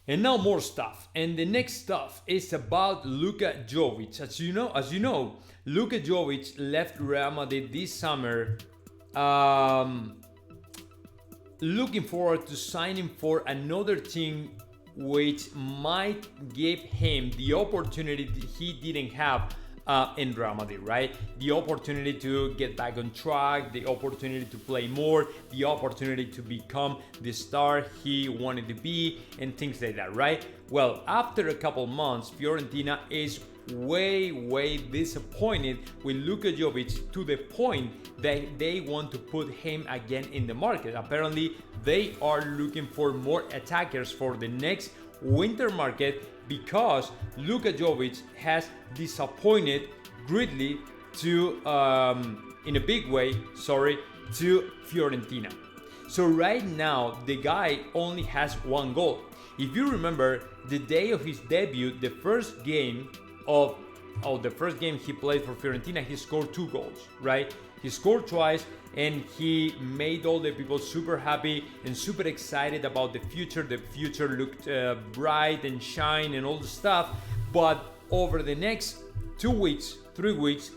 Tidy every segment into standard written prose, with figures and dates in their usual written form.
And now more stuff. And the next stuff is about Luka Jovic. As you know, Luka Jovic left Real Madrid this summer, looking forward to signing for another team, which might give him the opportunity that he didn't have in Real Madrid, right? The opportunity to get back on track, the opportunity to play more, the opportunity to become the star he wanted to be, and things like that, right? Well, after a couple months, Fiorentina is way disappointed with Luka Jovic, to the point that they want to put him again in the market. Apparently, they are looking for more attackers for the next winter market, because Luka Jovic has disappointed greatly in a big way, to Fiorentina. So right now, the guy only has one goal. If you remember, the day of his debut, the first game he played for Fiorentina, he scored 2 goals, right? He scored twice, and he made all the people super happy and super excited about the future. The future looked bright and shine and all the stuff. But over the next 2 weeks, 3 weeks,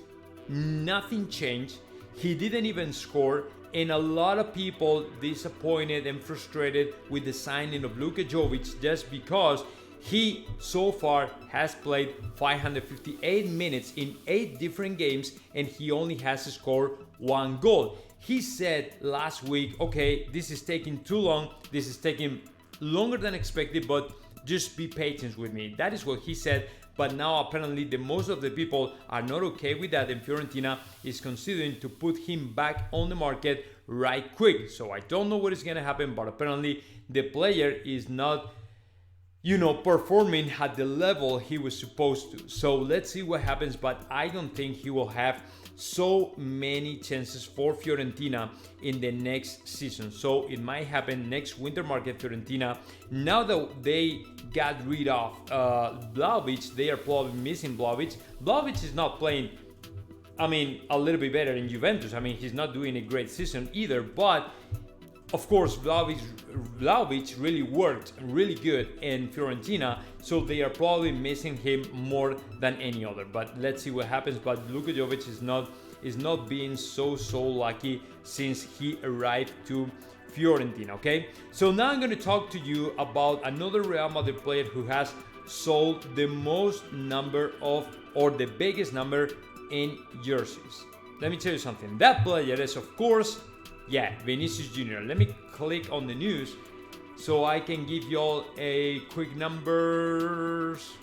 nothing changed. He didn't even score, and a lot of people disappointed and frustrated with the signing of Luka Jovic, just because he so far has played 558 minutes in 8 different games, and he only has scored 1 goal. He said last week, okay, this is taking too long, this is taking longer than expected, but just be patient with me. That is what he said. But now apparently the most of the people are not okay with that, and Fiorentina is considering to put him back on the market right quick. So I don't know what is going to happen, but apparently the player is not performing at the level he was supposed to. So let's see what happens, but I don't think he will have so many chances for Fiorentina in the next season. So it might happen next winter market. Fiorentina, now that they got rid of Vlahovic, they are probably missing Vlahovic. Vlahovic is not playing, a little bit better in Juventus. He's not doing a great season either, but of course, Vlahovic really worked really good in Fiorentina, so they are probably missing him more than any other. But let's see what happens. But Luka Jovic is not being so lucky since he arrived to Fiorentina. Okay, so now I'm going to talk to you about another Real Madrid player who has sold the most number of, or the biggest number in jerseys. Let me tell you something. That player is, of course, Vinicius Jr. Let me click on the news so I can give you all a quick numbers.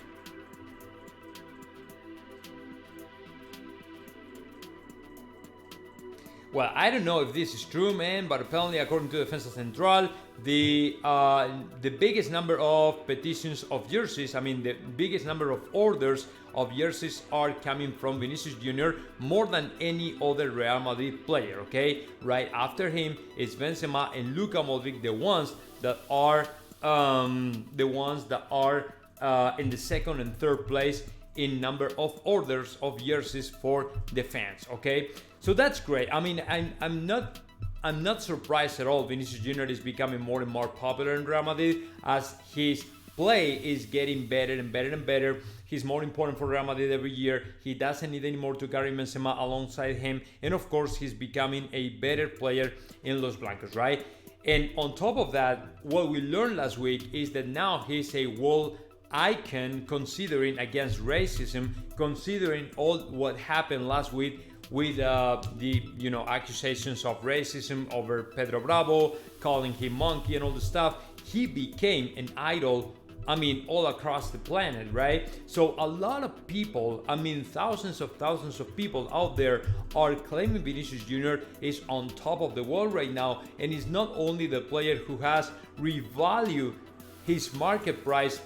Well, I don't know if this is true, man, but apparently, according to Defensa Central, the biggest number of petitions of jerseys, the biggest number of orders of jerseys are coming from Vinicius Jr. more than any other Real Madrid player, okay? Right after him is Benzema and Luka Modric, the ones that are in the second and third place in number of orders of jerseys for the fans, okay? So that's great. I'm not surprised at all. Vinicius Jr. is becoming more and more popular in Real Madrid as his play is getting better and better and better. He's more important for Real Madrid every year. He doesn't need anymore to carry Benzema alongside him. And of course, he's becoming a better player in Los Blancos, right? And on top of that, what we learned last week is that now he's a world icon, considering against racism, considering all what happened last week with the accusations of racism over Pedro Bravo, calling him monkey and all the stuff. He became an idol, all across the planet, right? So a lot of people, thousands of people out there are claiming Vinicius Jr. is on top of the world right now, and is not only the player who has revalued his market price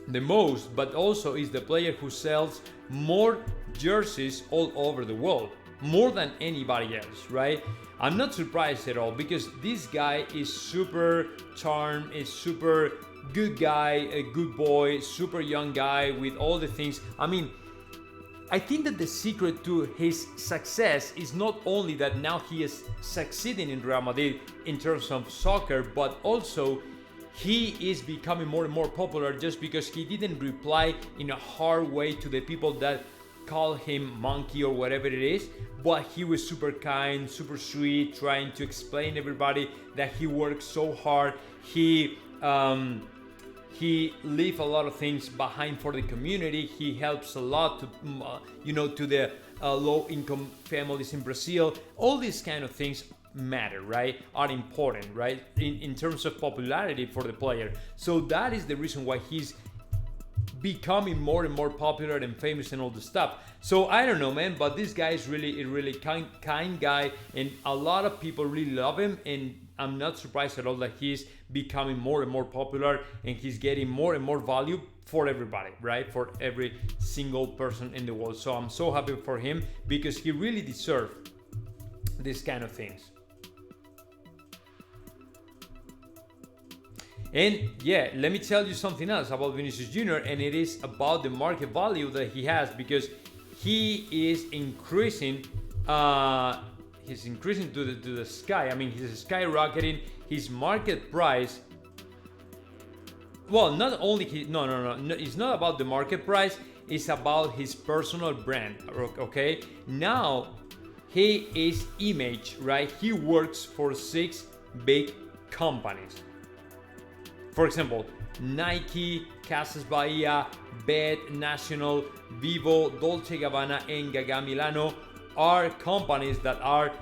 the most, but also is the player who sells more jerseys all over the world, more than anybody else, right? I'm not surprised at all, because this guy is super charmed, is super good guy, a good boy, super young guy with all the things. I think that the secret to his success is not only that now he is succeeding in Real Madrid in terms of soccer, but also he is becoming more and more popular just because he didn't reply in a hard way to the people that call him monkey or whatever it is, but he was super kind, super sweet, trying to explain everybody that he works so hard. He leave a lot of things behind for the community. He helps a lot to to the low-income families in Brazil. All these kind of things matter, right? Are important, right? In terms of popularity for the player. So that is the reason why he's becoming more and more popular and famous and all the stuff. So I don't know, man, but this guy is really a really kind guy, and a lot of people really love him, and I'm not surprised at all that he's becoming more and more popular, and he's getting more and more value for everybody, right? For every single person in the world. So I'm so happy for him because he really deserves these kind of things. And yeah, let me tell you something else about Vinicius Jr., and it is about the market value that he has, because he is increasing. He's increasing to the sky. I mean, he's skyrocketing. His market price. Well, not only no. It's not about the market price. It's about his personal brand. Okay. Now he is image, right? He works for 6 big companies. For example, Nike, Casas Bahia, Bed, National, Vivo, Dolce Gabbana, and Gaga Milano are companies that are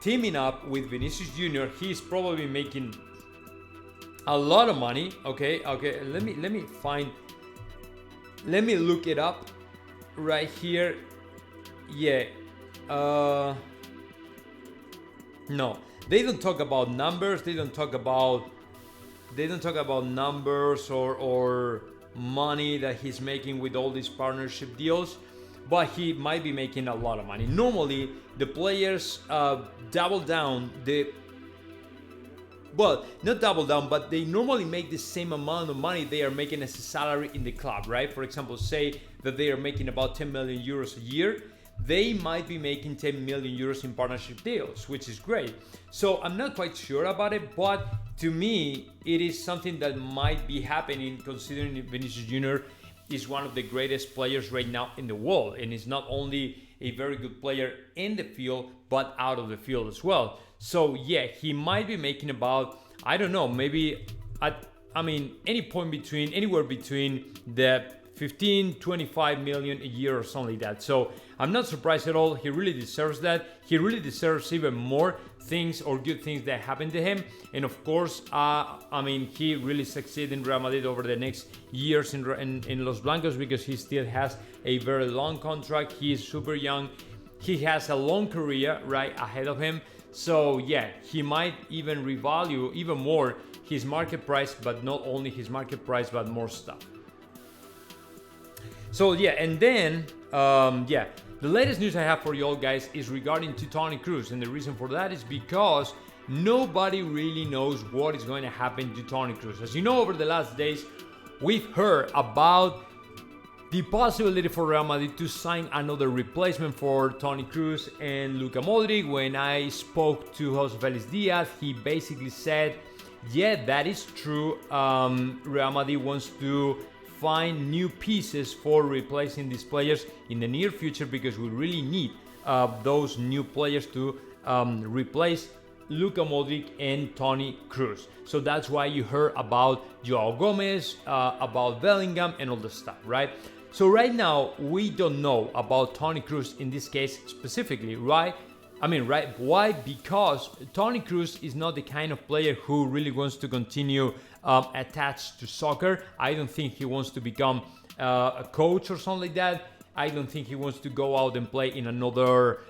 teaming up with Vinicius Jr. He's probably making a lot of money. Okay. Let me look it up right here. Yeah. No, they don't talk about numbers. They don't talk about numbers or money that he's making with all these partnership deals, but he might be making a lot of money. Normally, the players double down not double down, but they normally make the same amount of money they are making as a salary in the club, right? For example, say that they are making about 10 million euros a year. They might be making 10 million euros in partnership deals, which is great. So I'm not quite sure about it, but to me, it is something that might be happening, considering Vinicius Jr. is one of the greatest players right now in the world, and is not only a very good player in the field, but out of the field as well. So yeah, he might be making about, I don't know, maybe anywhere between the 15-25 million a year or something like that. So I'm not surprised at all. He really deserves that. He really deserves even more things or good things that happen to him. And of course, he really succeeded in Real Madrid over the next years in Los Blancos, because he still has a very long contract. He is super young. He has a long career right ahead of him. So yeah, he might even revalue even more his market price, but not only his market price, but more stuff. So yeah, and then the latest news I have for you all guys is regarding to Toni Kroos, and the reason for that is because nobody really knows what is going to happen to Toni Kroos. As you know, over the last days, we've heard about the possibility for Real Madrid to sign another replacement for Toni Kroos and Luka Modric. When I spoke to Jose Felix Diaz, he basically said, yeah, that is true. Real Madrid wants to find new pieces for replacing these players in the near future, because we really need those new players to replace Luka Modric and Toni Kroos. So that's why you heard about Joao Gomez, about Bellingham, and all the stuff, right? So right now, we don't know about Toni Kroos in this case specifically, right? Why? Because Toni Kroos is not the kind of player who really wants to continue attached to soccer. I don't think he wants to become a coach or something like that. I don't think he wants to go out and play in another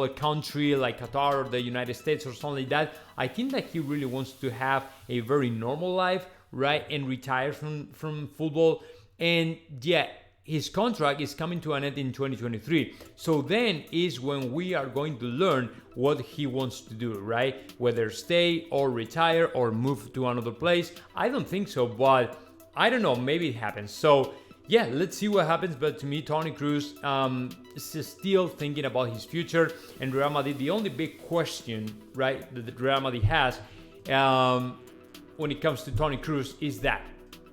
country like Qatar or the United States or something like that. I think that he really wants to have a very normal life, right, and retire from football. And yeah, his contract is coming to an end in 2023. So then is when we are going to learn what he wants to do, right? Whether stay or retire or move to another place. I don't think so, but I don't know, maybe it happens. So yeah, let's see what happens. But to me, Toni Kroos is still thinking about his future. And Real Madrid, the only big question, right, that Real Madrid has, when it comes to Toni Kroos is that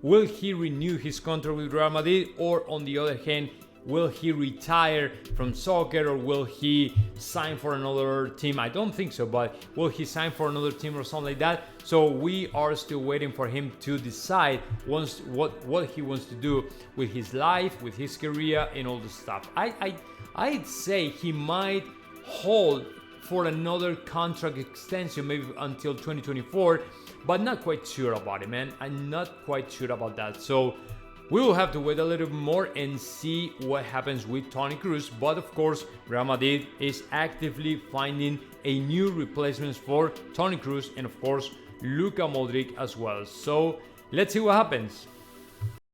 will he renew his contract with Real Madrid, or on the other hand, will he retire from soccer, or will he sign for another team? I don't think so, but will he sign for another team or something like that? So we are still waiting for him to decide what he wants to do with his life, with his career, and all the stuff. I'd say he might hold for another contract extension, maybe until 2024, but not quite sure about it, man. I'm not quite sure about that. So we will have to wait a little bit more and see what happens with Toni Kroos. But of course, Real Madrid is actively finding a new replacement for Toni Kroos, and of course, Luka Modric as well. So let's see what happens.